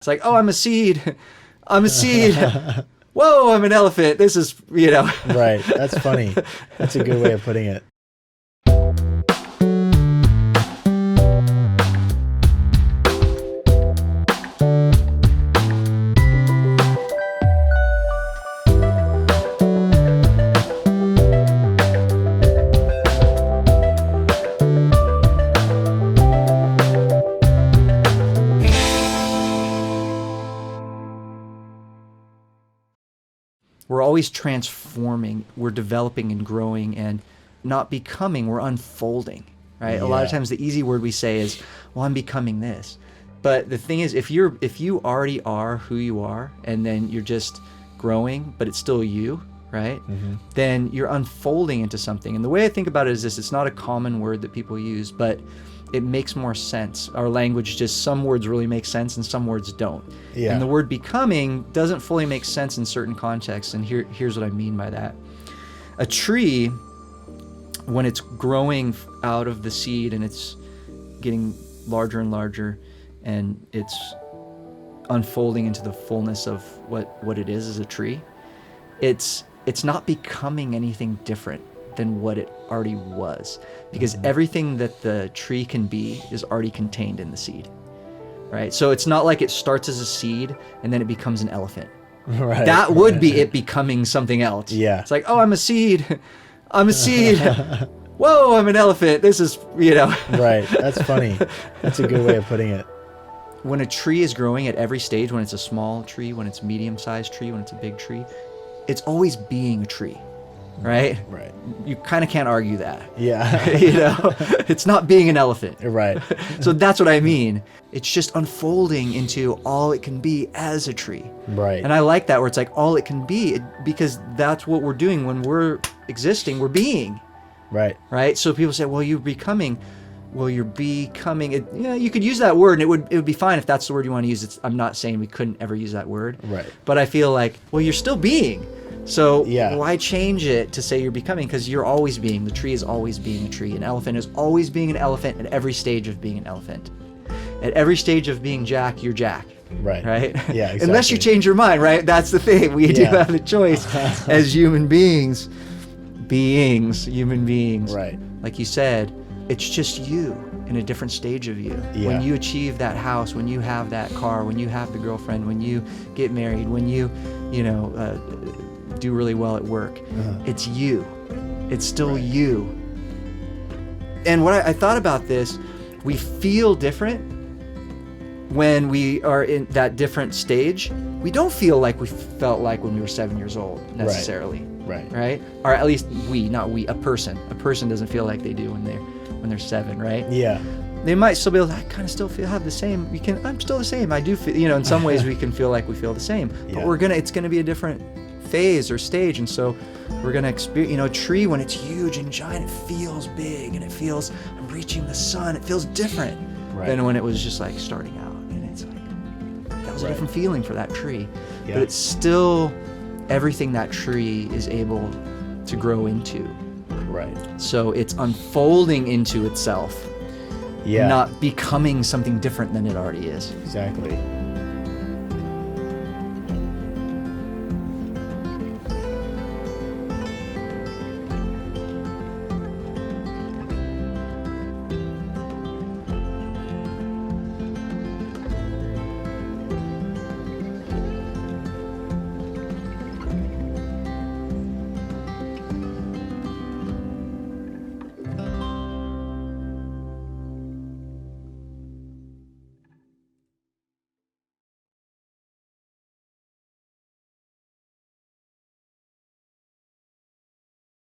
like, oh, I'm a seed. I'm a seed. Whoa, I'm an elephant. This is, Right. That's funny. That's a good way of putting it. We're always transforming, we're developing and growing and not becoming, we're unfolding, right? A lot of times the easy word we say is, well, I'm becoming this. But the thing is, if you already are who you are and then you're just growing, but it's still you, right? Then you're unfolding into something. And the way I think about it is this, it's not a common word that people use, but it makes more sense. Our language, just some words really make sense and some words don't. Yeah. And the word becoming doesn't fully make sense in certain contexts. And here's what I mean by that. A tree, when it's growing out of the seed and it's getting larger and larger and it's unfolding into the fullness of what it is as a tree, it's not becoming anything different than what it already was, because everything that the tree can be is already contained in the seed, right? So it's not like it starts as a seed and then it becomes an elephant. Right. That would be it becoming something else. Yeah. It's like, oh, I'm a seed. I'm a seed. Whoa, I'm an elephant. This is, Right. That's funny. That's a good way of putting it. When a tree is growing at every stage, when it's a small tree, when it's a medium-sized tree, when it's a big tree, it's always being a tree. Right? Right. You kind of can't argue that. Yeah. It's not being an elephant. Right. So that's what I mean. It's just unfolding into all it can be as a tree. Right. And I like that, where it's like all it can be, because that's what we're doing when we're existing, we're being. Right. Right? So people say, well, you're becoming. Well, you're becoming. You could use that word and it would be fine if that's the word you want to use. I'm not saying we couldn't ever use that word. Right. But I feel like, well, you're still being. So Yeah. why change it to say you're becoming? Because you're always being. The tree is always being a tree. An elephant is always being an elephant at every stage of being an elephant. At every stage of being Jack, you're Jack. Right. Right? Yeah, exactly. Unless you change your mind, right? That's the thing. We do have a choice as human beings. Human beings. Right. Like you said, it's just you in a different stage of you. Yeah. When you achieve that house, when you have that car, when you have the girlfriend, when you get married, when you do really well at work, it's you. It's still you. And what I thought about this, we feel different when we are in that different stage. We don't feel like we felt like when we were 7 years old necessarily. Right? Or at least a person. A person doesn't feel like they do when they're 7, right? Yeah. They might still be able to, I kind of still have the same. I'm still the same. I do feel, in some ways we can feel like we feel the same. But it's gonna be a different phase or stage, and so we're gonna experience, a tree when it's huge and giant, it feels big and it feels, I'm reaching the sun, it feels different than when it was just like starting out, and it's like that was a different feeling for that tree. But it's still everything that tree is able to grow into. Right. So it's unfolding into itself, not becoming something different than it already is. Exactly.